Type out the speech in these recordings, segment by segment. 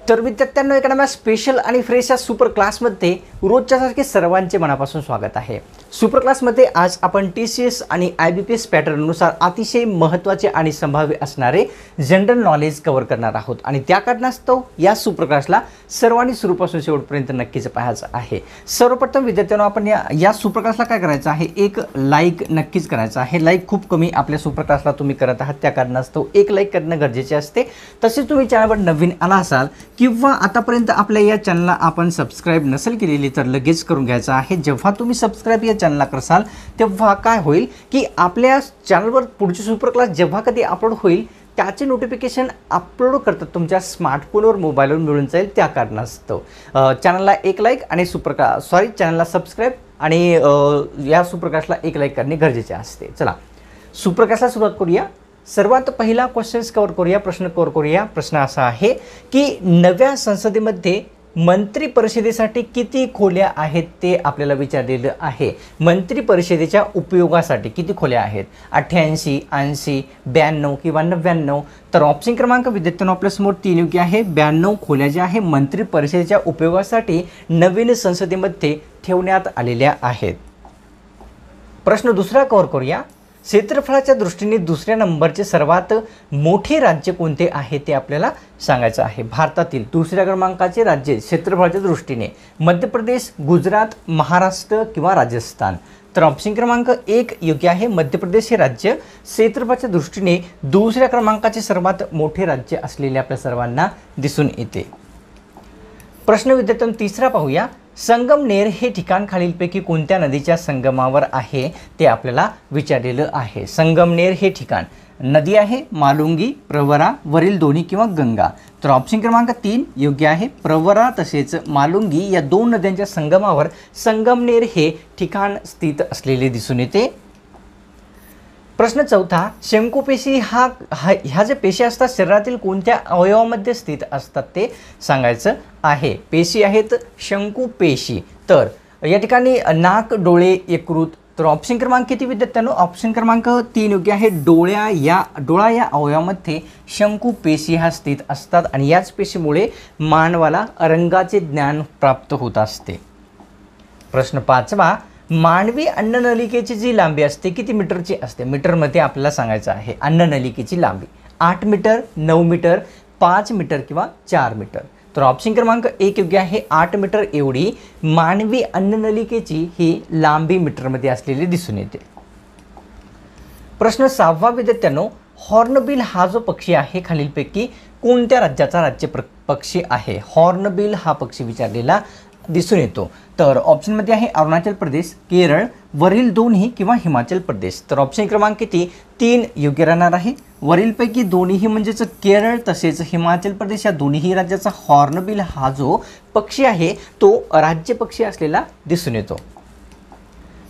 तर विद्यार्थ्यांनो, एका स्पेशल आणि फ्रेश या सुपर क्लासमध्ये रोजच्यासारखे सर्वांचे मनापासून स्वागत आहे। सुपर क्लासमध्ये आज आपण TCS आणि IBPS पॅटर्ननुसार अतिशय महत्त्वाचे आणि संभाव्य असणारे जनरल नॉलेज कव्हर करणार आहोत आणि त्या कारणास्तव या सुपर क्लासला सर्वांनी सुरूपासून शेवटपर्यंत नक्कीच पाहायचं आहे। सर्वप्रथम विद्यार्थ्यांनो, आपण या सुपर क्लासला काय करायचं आहे, एक लाईक नक्कीच करायचं आहे। लाईक खूप कमी आपल्या सुपर क्लासला तुम्ही करत आहात, त्या कारणास्तव एक लाईक करणं गरजेचे असते। तसेच तुम्ही चॅनलवर नवीन आला असाल किंवा आतापर्यंत आपल्या या चॅनलला आपण सबस्क्राइब नसेल केलेली तर लगेच करून घ्यायचं आहे। जेव्हा तुम्ही सबस्क्राइब या चॅनलला करसाल तेव्हा काय होईल की आपल्या चॅनलवर पुढची सुपर क्लास जेव्हा कधी अपलोड होईल त्याचे नोटिफिकेशन अपलोड करतात तुमच्या स्मार्टफोनवर मोबाईलवर मिळून जाईल। त्या कारणास्तव चॅनलला एक लाईक आणि चॅनलला सबस्क्राइब आणि या सुपर क्लासला एक लाईक करणे गरजेचे असते। चला सुपर क्लासला सुरुवात करूया। सर्वात पहिला क्वेश्चन्स कव्हर करूया, प्रश्न कव्हर करूया। प्रश्न असा आहे की नव्या संसदेमध्ये मंत्री परिषदेसाठी किती खोल्या आहेत ते आपल्याला विचारलेलं आहे। मंत्री परिषदेच्या उपयोगासाठी किती खोल्या आहेत, 88, 80, 92 किंवा 99? तर ऑप्शन क्रमांक विद्यार्थ्यांनो आपल्यासमोर 3 योग्य आहे। 92 खोल्या ज्या आहे मंत्री परिषदेच्या उपयोगासाठी नवीन संसदेमध्ये ठेवण्यात आलेल्या आहेत। प्रश्न दुसरा कव्हर करूया। क्षेत्रफळाच्या दृष्टीने दुसऱ्या नंबरचे सर्वात मोठे राज्य कोणते आहे ते आपल्याला सांगायचं आहे। भारतातील दुसऱ्या क्रमांकाचे राज्य क्षेत्रफळाच्या दृष्टीने मध्य प्रदेश, गुजरात, महाराष्ट्र किंवा राजस्थान? तर ऑप्शन क्रमांक 1 योग्य आहे। मध्य प्रदेश हे राज्य क्षेत्रफळाच्या दृष्टीने दुसऱ्या क्रमांकाचे सर्वात मोठे राज्य असलेले आपल्या सर्वांना दिसून येते। प्रश्न विद्यार्थ्यांनो तिसरा पाहूया। संगमनेर हे ठिकाण खालीलपैकी कोणत्या नदीच्या संगमावर आहे ते आपल्याला विचारलेलं आहे। संगमनेर हे ठिकाण नदी आहे मालुंगी, प्रवरा, वरील दोन्ही किंवा गंगा? तर ऑप्शन क्रमांक 3 योग्य आहे। प्रवरा तसेच मालुंगी या दोन नद्यांच्या संगमावर संगमनेर हे ठिकाण स्थित असलेले दिसून येते। प्रश्न चौथा। शंकुपेशी ह्या जे पेशी असतात शरीरातील कोणत्या अवयवामध्ये स्थित असतात ते सांगायचं आहे। पेशी आहेत शंकुपेशी। तर या ठिकाणी नाक, डोळे, यकृत? तर ऑप्शन क्रमांक किती विद्यार्थ्यांनो? ऑप्शन क्रमांक 3 योग्य आहे। डोळा या अवयवामध्ये शंकुपेशी ह्या स्थित असतात आणि याच पेशीमुळे मानवाला रंगाचे ज्ञान प्राप्त होत असते। प्रश्न पाचवा। मानवी अन्ननलिकेची जी लांबी असते किती मीटरची असते? मीटरमध्ये आपल्याला सांगायचं आहे। अन्ननलिकेची लांबी 8 मीटर, 9 मीटर, 5 मीटर किंवा 4 मीटर? तर ऑप्शन क्रमांक 1 योग्य आहे। 8 मीटर एवढी मानवी अन्ननलिकेची ही लांबी मीटरमध्ये असलेली दिसून येते। प्रश्न 6वा विद्यार्थ्यांनो। हॉर्नबिल हा जो पक्षी आहे खालीलपैकी कोणत्या राज्याचा राज्य पक्षी आहे? हॉर्नबिल हा पक्षी विचारलेला दिसून येतो। तर ऑप्शनमध्ये आहे अरुणाचल प्रदेश, केरळ, वरील दोन्ही किंवा हिमाचल प्रदेश? तर ऑप्शन क्रमांक किती? 3 योग्य राहणार आहे। वरीलपैकी दोन्हीही म्हणजेच केरळ तसेच हिमाचल प्रदेश या दोन्हीही राज्याचा हॉर्नबिल हा जो पक्षी आहे तो राज्य पक्षी असलेला दिसून येतो।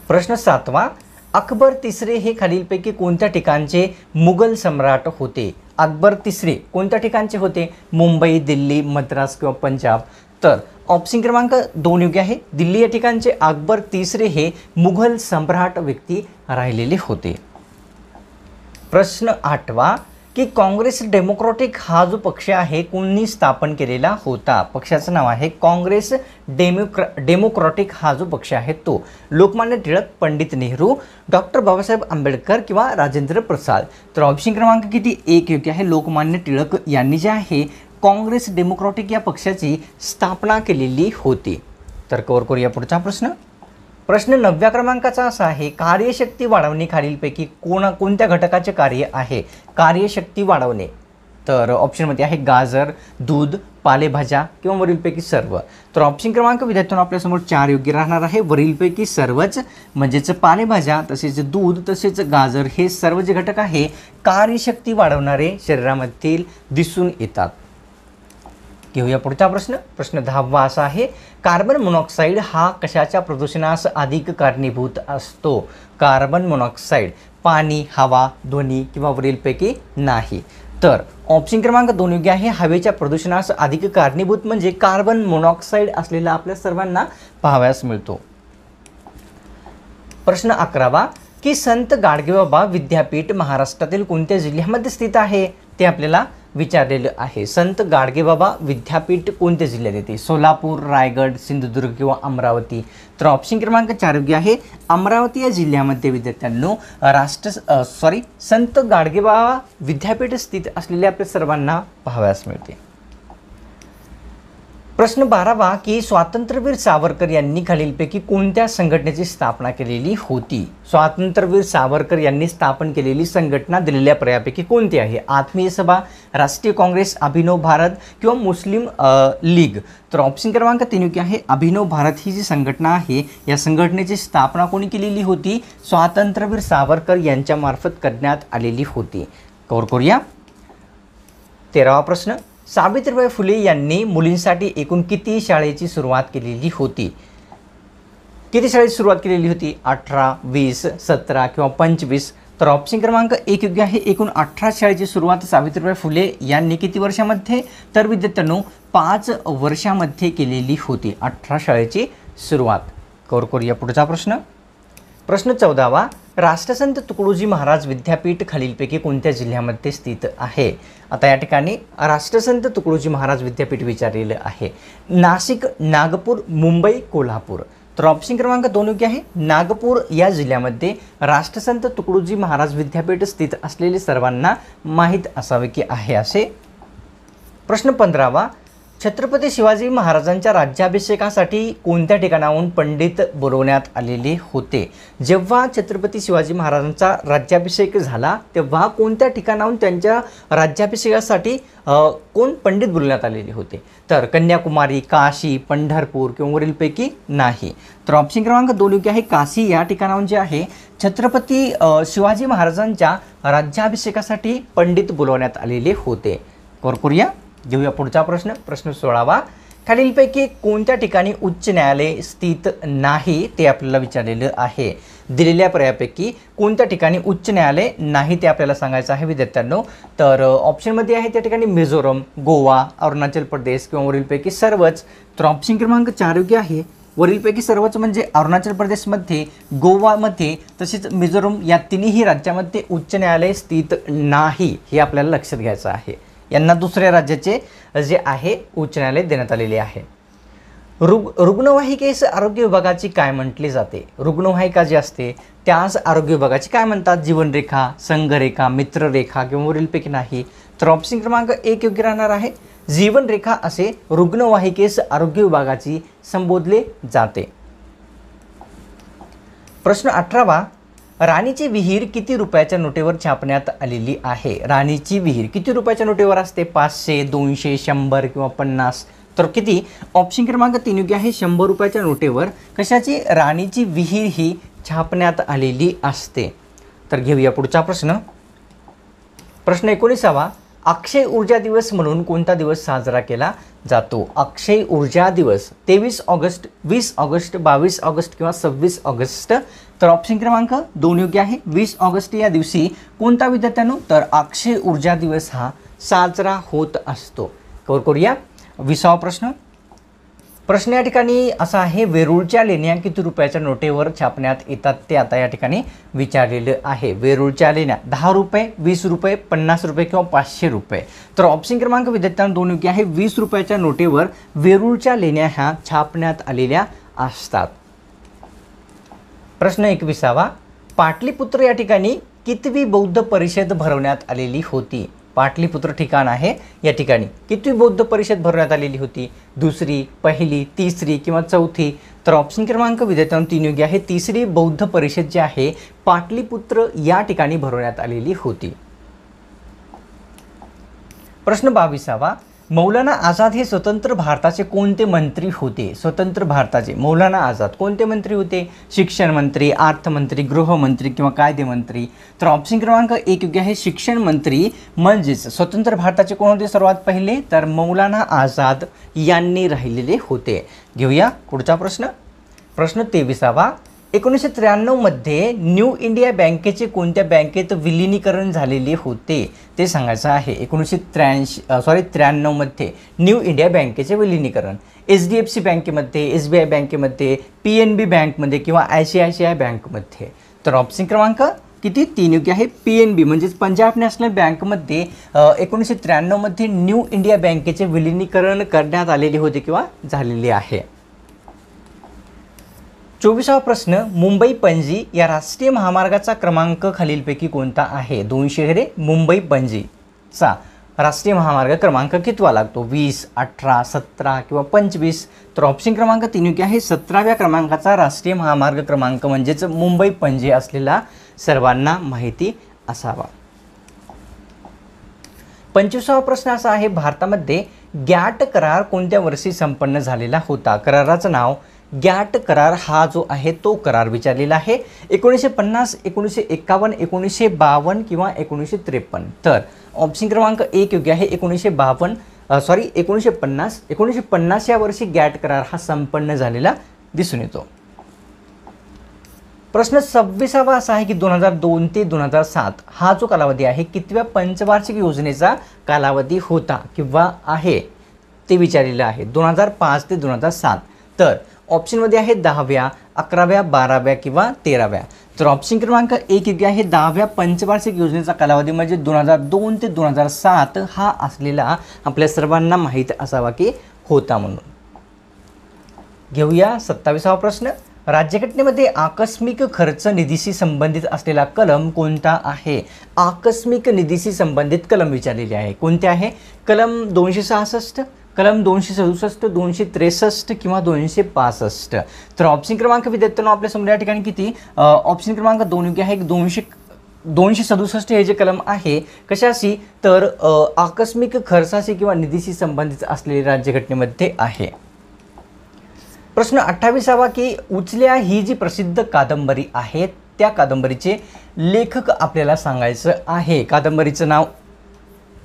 प्रश्न 7वा। अकबर तिसरे हे खालीलपैकी कोणत्या ठिकाणचे मुघल सम्राट होते? अकबर तिसरे कोणत्या ठिकाणचे होते? मुंबई, दिल्ली, मद्रास किंवा पंजाब? तर ऑप्शन क्रमांक 2 योग्य आहे। दिल्ली या ठिकाणचे अकबर तिसरे हे मुघल सम्राट व्यक्ती राहिलेले होते। प्रश्न 8वा की काँग्रेस डेमोक्रॅटिक हा जो पक्ष आहे कोणी स्थापन केलेला होता? पक्षाचं नाव आहे काँग्रेस डेमोक्रॅटिक हा जो पक्ष आहे तो लोकमान्य टिळक, पंडित नेहरू, डॉक्टर बाबासाहेब आंबेडकर किंवा राजेंद्र प्रसाद? तर ऑप्शन क्रमांक किती? 1 योग्य आहे। लोकमान्य टिळक यांनी जे आहे काँग्रेस डेमोक्रॅटिक या पक्षाची स्थापना केलेली होती। तर कव्हर करूया पुढचा प्रश्न। प्रश्न 9व्या क्रमांकाचा असा आहे। कार्यशक्ती वाढवणे खालीलपैकी कोणत्या घटकाचे कार्य आहे? कार्यशक्ती वाढवणे? तर ऑप्शनमध्ये आहे गाजर, दूध, पालेभाज्या किंवा वरीलपैकी सर्व? तर ऑप्शन क्रमांक विद्यार्थ्यांनो आपल्यासमोर 4 योग्य राहणार आहे। वरीलपैकी सर्वच म्हणजेच पालेभाज्या तसेच दूध तसेच गाजर हे सर्व जे घटक आहे कार्यशक्ती वाढवणारे शरीरामधील दिसून येतात। घेऊया पुढचा प्रश्न। प्रश्न 10वा असा आहे। कार्बन मोनॉक्साईड हा कशाच्या प्रदूषणास अधिक कारणीभूत असतो? कार्बन मोनॉक्साईड पाणी, हवा, ध्वनी किंवा वरीलपैकी नाही? तर ऑप्शन क्रमांक 2 योग्य आहे। हवेच्या प्रदूषणास अधिक कारणीभूत म्हणजे कार्बन मोनॉक्साईड असलेला आपल्या सर्वांना पाहावयास मिळतो। प्रश्न 11वा की संत गाडगेबाबा विद्यापीठ महाराष्ट्रातील कोणत्या जिल्ह्यामध्ये स्थित आहे ते आपल्याला विचारलेलं आहे. संत गाडगेबाबा विद्यापीठ कोणत्या जिल्ह्यात येते? सोलापूर, रायगड, सिंधुदुर्ग किंवा अमरावती? तर ऑप्शन क्रमांक 4 योग्य आहे. अमरावती या जिल्ह्यामध्ये विद्यार्थ्यांनो संत गाडगेबाबा विद्यापीठ स्थित असलेल्या आपल्या सर्वांना पाहावयास मिळते. प्रश्न 12वा की स्वातंत्र्यवीर सावरकर यांनी खालीलपैकी कोणत्या संघटनेची स्थापना केलेली होती? स्वातंत्र्यवीर सावरकर यांनी स्थापन केलेली संघटना दिलेल्या पर्यायापैकी कोणती आहे? आत्मीय सभा, राष्ट्रीय काँग्रेस, अभिनव भारत किंवा मुस्लिम लीग? तर ऑप्शन क्रमांक 3 योग्य आहे. अभिनव भारत ही जी संघटना आहे या संघटनेची स्थापना कोणी केलेली होती? स्वातंत्र्यवीर सावरकर यांच्या मार्फत करण्यात आलेली होती. कव्हर करूया. 13वा प्रश्न. सावित्रीबाई फुले यांनी मुलींसाठी एकूण किती शाळेची सुरुवात केलेली होती? किती शाळेची सुरुवात केलेली होती? 18, 20, 17 किंवा 25? तर ऑप्शन क्रमांक 1 योग्य आहे. एकूण 18 शाळेची सुरुवात सावित्रीबाई फुले यांनी किती वर्षामध्ये? तर विद्यार्थ्यांनो 5 वर्षामध्ये केलेली होती 18 शाळेची सुरुवात. कव्हर करूया पुढचा प्रश्न. प्रश्न 14वा. राष्ट्रसंत तुकडोजी महाराज विद्यापीठ खालीलपैकी कोणत्या जिल्ह्यामध्ये स्थित आहे? आता या ठिकाणी राष्ट्रसंत तुकडोजी महाराज विद्यापीठ विचारलेलं आहे. नाशिक, नागपूर, मुंबई, कोल्हापूर? तर ऑप्शन क्रमांक 2 योग्य आहे. नागपूर या जिल्ह्यामध्ये राष्ट्रसंत तुकडोजी महाराज विद्यापीठ स्थित असलेले सर्वांना माहीत असावे की आहे असे. प्रश्न 15वा. छत्रपती शिवाजी महाराजांच्या राज्याभिषेकासाठी कोणत्या ठिकाणाहून पंडित बोलवण्यात आलेले होते? जेव्हा छत्रपती शिवाजी महाराजांचा राज्याभिषेक झाला तेव्हा कोणत्या ठिकाणाहून त्यांच्या राज्याभिषेकासाठी कोण पंडित बोलवण्यात आलेले होते? तर कन्याकुमारी, काशी, पंढरपूर किंवा वरीलपैकी नाही? तर ऑप्शन क्रमांक 2 योग्य आहे. काशी या ठिकाणाहून जे आहे छत्रपती शिवाजी महाराजांच्या राज्याभिषेकासाठी पंडित बोलवण्यात आलेले होते. कव्हर करूया. घेऊया पुढचा प्रश्न. प्रश्न 16वा. खालीलपैकी कोणत्या ठिकाणी उच्च न्यायालय स्थित नाही ते आपल्याला विचारलेलं आहे? दिलेल्या पर्यायापैकी कोणत्या ठिकाणी उच्च न्यायालय नाही ते आपल्याला सांगायचं आहे विद्यार्थ्यांनो. तर ऑप्शनमध्ये आहे त्या ठिकाणी मिझोरम, गोवा, अरुणाचल प्रदेश किंवा वरीलपैकी सर्वच? तर ऑप्शन क्रमांक 4 योग्य आहे. वरीलपैकी सर्वच म्हणजे अरुणाचल प्रदेशमध्ये, गोवामध्ये तसेच मिझोरम या तिन्ही राज्यामध्ये उच्च न्यायालय स्थित नाही हे आपल्याला लक्षात घ्यायचं आहे. यांना दुसऱ्या राज्याचे जे आहे उच्च न्यायालय देण्यात आलेले आहे. रुग्णवाहिकेस आरोग्य विभागाची काय म्हटले जाते? रुग्णवाहिका जी असते त्यास आरोग्य विभागाची काय म्हणतात? जीवनरेखा, संघरेखा, मित्ररेखा किंवा वरीलपैकी नाही? तर ऑप्शन क्रमांक 1 योग्य राहणार आहे. जीवनरेखा असे रुग्णवाहिकेस आरोग्य विभागाची संबोधले जाते. प्रश्न 18वा. राणीची विहीर किती रुपयाच्या नोटेवर छापण्यात आलेली आहे? राणीची विहीर किती रुपयाच्या नोटेवर असते? 500, 200, 100 किंवा 50? तर किती? ऑप्शन क्रमांक 3 योग्य आहे. 100 रुपयाच्या नोटेवर कशाची? राणीची विहीर ही छापण्यात आलेली असते. तर घेऊया पुढचा प्रश्न. प्रश्न 19वा. अक्षय ऊर्जा दिवस म्हणून कोणता दिवस साजरा केला जातो? अक्षय ऊर्जा दिवस 23 ऑगस्ट, 20 ऑगस्ट, 22 ऑगस्ट किंवा 26 ऑगस्ट? तर ऑप्शन क्रमांक 2 योग्य आहे. 20 ऑगस्ट या दिवशी कोणता विद्यार्थ्यांनो? तर अक्षय ऊर्जा दिवस हा साजरा होत असतो. कव्हर करूया. 20वा प्रश्न. प्रश्न या ठिकाणी असा आहे. वेरूळच्या लेण्या किती रुपयाच्या नोटेवर छापण्यात येतात ते आता या ठिकाणी विचारलेलं आहे. वेरूळच्या लेण्या 10 रुपये, 20 रुपये, 50 रुपये किंवा 500 रुपये? तर ऑप्शन क्रमांक विद्यार्थ्यांना 2 योग्य आहे. 20 रुपयाच्या नोटेवर वेरूळच्या लेण्या ह्या छापण्यात आलेल्या असतात. प्रश्न 21वा. पाटलीपुत्र या ठिकाणी कितवी बौद्ध परिषद भरवण्यात आलेली होती? पाटलीपुत्र ठिकाण आहे या ठिकाणी कितवी बौद्ध परिषद भरवण्यात आलेली होती? दुसरी, पहिली, तिसरी किंवा चौथी? तर ऑप्शन क्रमांक विद्यार्थ्यांनो 3 योग्य आहे. तिसरी बौद्ध परिषद जी आहे पाटलीपुत्र या ठिकाणी भरवण्यात आलेली होती. प्रश्न 22वा. मौलाना आझाद हे स्वतंत्र भारताचे कोणते मंत्री होते? स्वतंत्र भारताचे मौलाना आझाद कोणते मंत्री होते? शिक्षण मंत्री, अर्थमंत्री, गृहमंत्री किंवा कायदेमंत्री? तर ऑप्शन क्रमांक 1 योग्य आहे. शिक्षण मंत्री म्हणजेच स्वतंत्र भारताचे कोण होते सर्वात पहिले? तर मौलाना आझाद यांनी राहिलेले होते. घेऊया पुढचा प्रश्न. प्रश्न 23वा. 1993 मध्ये न्यू इंडिया बँकेचे कोणत्या बँकेत विलिनीकरण झालेले होते ते सांगायचं आहे. 1993 मध्ये न्यू इंडिया बँकेचे विलिनीकरण HDFC बँकेमध्ये, SBI बँकेमध्ये, PNB बँकमध्ये किंवा ICICI बँकमध्ये? तर ऑप्शन क्रमांक किती 3 योग्य आहे. PNB म्हणजेच पंजाब नॅशनल बँकमध्ये 1993 मध्ये न्यू इंडिया बँकेचे विलिनीकरण करण्यात आलेले होते किंवा झालेले आहे. 24वा प्रश्न, मुंबई पणजी या राष्ट्रीय महामार्गाचा क्रमांक खालीलपैकी कोणता आहे. 200 हे मुंबई पणजीचा राष्ट्रीय महामार्ग क्रमांक कितवा लागतो. 20, 18, 17 किंवा 25. तर ऑप्शन क्रमांक 3 योग्य आहे. 17व्या क्रमांकाचा राष्ट्रीय महामार्ग क्रमांक म्हणजेच मुंबई पणजी असलेला सर्वांना माहिती असावा. 25वा प्रश्न असा आहे, भारतामध्ये गॅट करार कोणत्या वर्षी संपन्न झालेला होता. कराराचं नाव गॅट करार हा जो आहे तो करार विचारलेला आहे. 1950, 1951, 1952 किंवा 1953. तर ऑप्शन क्रमांक 1 योग्य आहे. 1950 या वर्षी गॅट करार हा संपन्न झालेला दिसून येतो. प्रश्न 26वा असा आहे की 2002 ते 2007 हा जो कालावधी आहे कितव्या पंचवार्षिक योजनेचा कालावधी होता किंवा आहे ते विचारलेलं आहे. 2005 ते 2007. तर ऑप्शनमध्ये आहे 10व्या, 11व्या, 12व्या किंवा 13व्या. तर ऑप्शन क्रमांक 1 योग्य आहे. 10व्या पंचवार्षिक योजनेचा कालावधी म्हणजे 2002 ते 2007 हा असलेला आपल्या सर्वांना माहीत असावा की होता म्हणून. घेऊया 27वा प्रश्न, राज्यघटनेमध्ये आकस्मिक खर्च निधीशी संबंधित असलेला कलम कोणता आहे. आकस्मिक निधीशी संबंधित कलम विचारलेले आहे. कोणते आहे. कलम 266, कलम 267, 263 किंवा 265. तर ऑप्शन क्रमांक विद्यार्थ्यांनो आपल्यासमोर या ठिकाणी किती ऑप्शन क्रमांक 2 योग्य आहे. 267 हे जे कलम आहे कशाशी तर आकस्मिक खर्चाशी किंवा निधीशी संबंधित असलेले राज्यघटनेमध्ये आहे. प्रश्न 28वा की उचल्या ही जी प्रसिद्ध कादंबरी आहे त्या कादंबरीचे लेखक आपल्याला सांगायचं आहे. कादंबरीचं नाव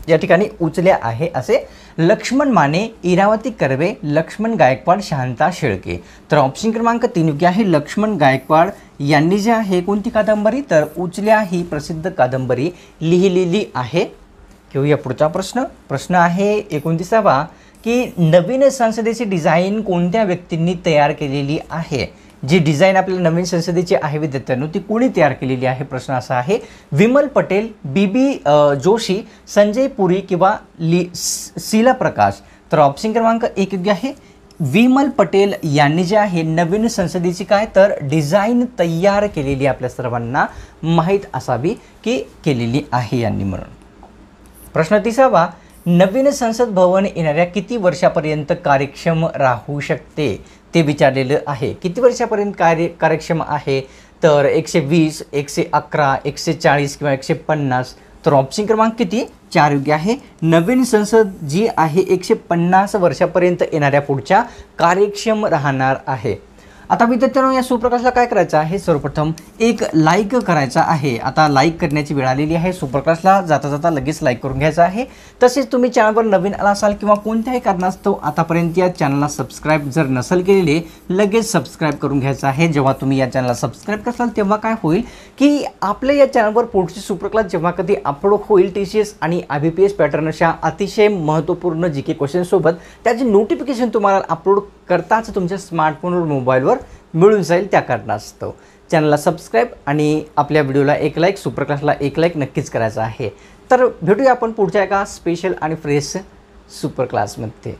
या ठिकाणी उचल्या आहे असे लक्ष्मण माने, इरावती कर्वे, लक्ष्मण गायकवाड, शांता शेळके. तर ऑप्शन क्रमांक 3 योग्य आहे. लक्ष्मण गायकवाड यांनी जे आहे कोणती कादंबरी तर उचल्या ही प्रसिद्ध कादंबरी लिहिलेली आहे. घेऊया पुढचा प्रश्न. प्रश्न आहे 29वा की नवीन संसदेची डिझाईन कोणत्या व्यक्तींनी तयार केलेली आहे. जी डिझाईन आपल्याला नवीन संसदेची आहे विद्यार्थ्यांनो ती कोणी तयार केलेली आहे. प्रश्न असा आहे विमल पटेल, BB जोशी, संजय पुरी किंवा शीला प्रकाश. तर ऑप्शन क्रमांक 1 योग्य आहे. विमल पटेल यांनी जे आहे नवीन संसदेची काय तर डिझाईन तयार केलेली आपल्या सर्वांना माहीत असावी की केलेली आहे यांनी म्हणून. प्रश्न 30वा, नवीन संसद भवन येणाऱ्या किती वर्षापर्यंत कार्यक्षम राहू शकते ते विचारलेलं आहे. किती वर्षापर्यंत कार्यक्षम आहे तर 120, 111, 140 किंवा 150. तर ऑप्शन क्रमांक किती 4 योग्य आहे. नवीन संसद जी आहे 150 वर्षापर्यंत येणाऱ्या पुढच्या कार्यक्षम राहणार आहे. आता विद्यार्थ्यांनो या सुप्रकाशला काय करायचं आहे सर्वप्रथम एक लाईक करायचा आहे. आता लाईक करण्याची वेळ आलेली आहे. सुप्रकाशला जाता जाता लगेच लाईक करून घ्यायचं आहे. तसेच तुम्ही चॅनलवर नवीन आला असाल किंवा कोणत्याही कारणास्तव आतापर्यंत या चॅनलला सबस्क्राईब जर नसेल केलेले लगेच सबस्क्राईब करून घ्यायचं आहे. जेव्हा तुम्ही या चॅनलला सबस्क्राईब कराल तेव्हा काय होईल की आपल्या या चॅनलवर पुढची सुप्रकाश जेव्हा कधी अपलोड होईल TCS आणि IBPS पॅटर्न अशा अतिशय महत्त्वपूर्ण GK क्वेश्चनसोबत त्याचे नोटिफिकेशन तुम्हाला अपलोड करताच तुमच्या स्मार्टफोनवर मोबाईलवर मिळून जाईल. त्या कारणास्तव चॅनलला सबस्क्राईब आणि आपल्या व्हिडिओला एक लाईक, सुप्रकाशला एक लाईक नक्कीच करायचा आहे. तर भेटूया आपण पुढच्या एका स्पेशल आणि फ्रेश सुपर क्लासमध्ये.